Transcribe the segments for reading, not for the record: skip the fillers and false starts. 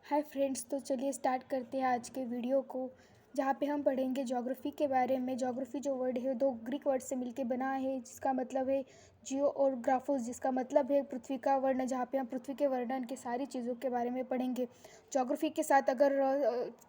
Hi friends, तो चलिए start करते हैं आज के वीडियो को, जहाँ पे हम पढ़ेंगे ज्योग्राफी के बारे में। ज्योग्राफी जो वर्ड है दो ग्रीक वर्ड से मिलके बना है, जिसका मतलब है जियो और ग्राफोस, जिसका मतलब है पृथ्वी का वर्ण। जहाँ पे हम पृथ्वी के वर्णन के सारी चीज़ों के बारे में पढ़ेंगे। ज्योग्राफी के साथ अगर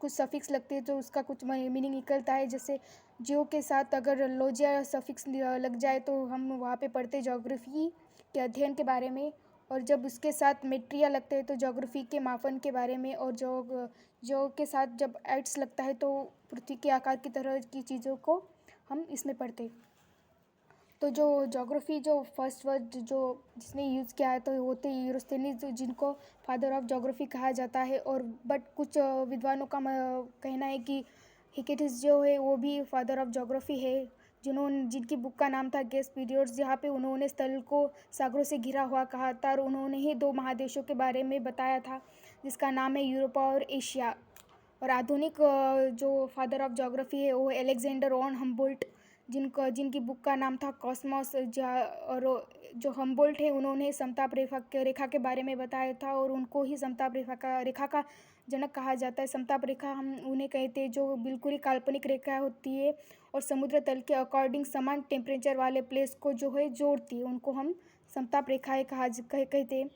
कुछ सफिक्स लगते हैं तो उसका कुछ मीनिंग निकलता है। जैसे जियो के साथ अगर लोजिया सफिक्स लग जाए तो हम वहाँ पे पढ़ते ज्योग्राफी के अध्ययन के बारे में। और जब उसके साथ मेट्रिया लगते हैं तो ज्योग्राफी के मापन के बारे में। और जो के साथ जब एट्स लगता है तो पृथ्वी के आकार की तरह की चीज़ों को हम इसमें पढ़ते हैं। तो जो ज्योग्राफी जो फर्स्ट वर्ड जो जिसने यूज़ किया है तो वो थे यूरोस्थेनीज, जिनको फादर ऑफ ज्योग्राफी कहा जाता है। और बट कुछ विद्वानों का कहना है कि हिकेटिस जो है वो भी फादर ऑफ ज्योग्राफी है, जिनकी बुक का नाम था गैस पीरियड्स, जहाँ पे उन्होंने स्थल को सागरों से घिरा हुआ कहा था। और उन्होंने ही दो महादेशों के बारे में बताया था, जिसका नाम है यूरोप और एशिया। और आधुनिक जो फादर ऑफ ज्योग्राफी है वो एलेक्जेंडर ऑन हम्बोल्ट, जिनकी बुक का नाम था कॉस्मोस। और जो हम्बोल्ट है उन्होंने समताप रेखा के बारे में बताया था, और उनको ही समताप रेखा का जनक कहा जाता है। समताप रेखा हम उन्हें कहते हैं जो बिल्कुल ही काल्पनिक रेखा होती है और समुद्र तल के अकॉर्डिंग समान टेम्परेचर वाले प्लेस को जो है जोड़ती है, उनको हम समताप रेखाएँ कहते हैं।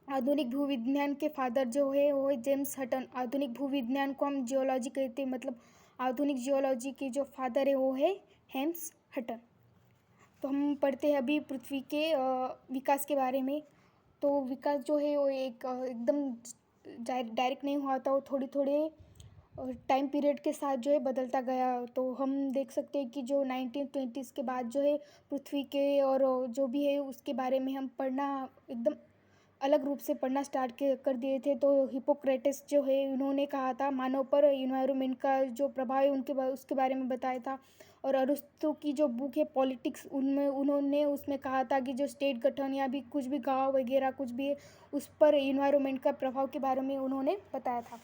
आधुनिक भूविज्ञान के फादर जो है वो है जेम्स हटन। आधुनिक भूविज्ञान को हम जियोलॉजी कहते हैं, मतलब आधुनिक जियोलॉजी की जो फादर है वो है हेम्स हटन। तो हम पढ़ते हैं अभी पृथ्वी के विकास के बारे में। तो विकास जो है वो एकदम डायरेक्ट नहीं हुआ था, वो थोड़ी थोड़े टाइम पीरियड के साथ जो है बदलता गया। तो हम देख सकते हैं कि जो 1920s के बाद जो है पृथ्वी के और जो भी है उसके बारे में हम पढ़ना एकदम अलग रूप से पढ़ना स्टार्ट कर दिए थे। तो हिपोक्रेटिस जो है उन्होंने कहा था मानव पर इन्वायरमेंट का जो प्रभाव है उसके बारे में बताया था। और अरस्तु की जो बुक है पॉलिटिक्स, उनमें उन्होंने उसमें कहा था कि जो स्टेट गठन या भी कुछ भी गांव वगैरह कुछ भी है उस पर इन्वायरमेंट का प्रभाव के बारे में उन्होंने बताया था।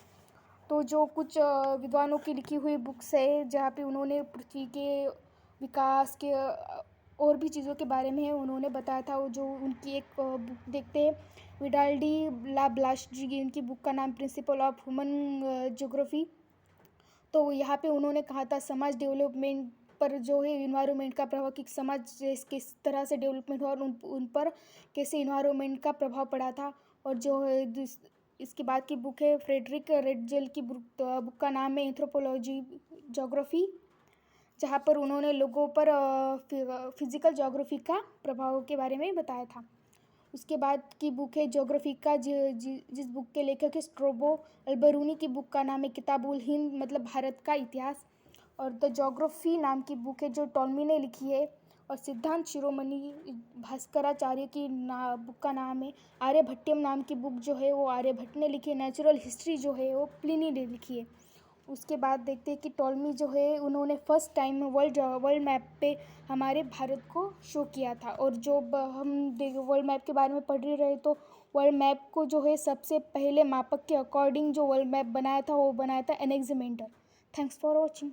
तो जो कुछ विद्वानों की लिखी हुई बुक्स है जहाँ पे उन्होंने पृथ्वी के विकास के और भी चीज़ों के बारे में उन्होंने बताया था। वो जो उनकी एक बुक देखते हैं विडाल्डी ला ब्लास्ट्री, उनकी बुक का नाम प्रिंसिपल ऑफ ह्यूमन ज्योग्राफी। तो यहाँ पे उन्होंने कहा था समाज डेवलपमेंट पर जो है इन्वायरमेंट का प्रभाव, कि समाज किस तरह से डेवलपमेंट हुआ और उन पर कैसे इन्वायरमेंट का प्रभाव पड़ा था। और जो है इसके बाद की बुक है फ्रेडरिक रेडजेल की बुक का नाम है एंथ्रोपोलॉजी ज्योग्राफी, जहाँ पर उन्होंने लोगों पर फिजिकल ज्योग्राफी का प्रभाव के बारे में बताया था। उसके बाद की बुक है ज्योग्राफी का जिस बुक के लेखक है स्ट्रोबो अल्बरूनी, की बुक का नाम है किताबुल हिंद, मतलब भारत का इतिहास। और द ज्योग्राफी नाम की बुक है जो टॉलमी ने लिखी है। और सिद्धांत शिरोमणि भास्कराचार्य की बुक का नाम है आर्यभट्टयम, नाम की बुक जो है वो आर्यभट्ट ने लिखी है। नेचुरल हिस्ट्री जो है वो प्लिनी ने लिखी है। उसके बाद देखते हैं कि टॉलमी जो है उन्होंने फर्स्ट टाइम वर्ल्ड मैप पे हमारे भारत को शो किया था। और जो हम वर्ल्ड मैप के बारे में पढ़ ही रहे तो वर्ल्ड मैप को जो है सबसे पहले मापक के अकॉर्डिंग जो वर्ल्ड मैप बनाया था वो बनाया था एनेक्सिमेंडर। Thanks for watching.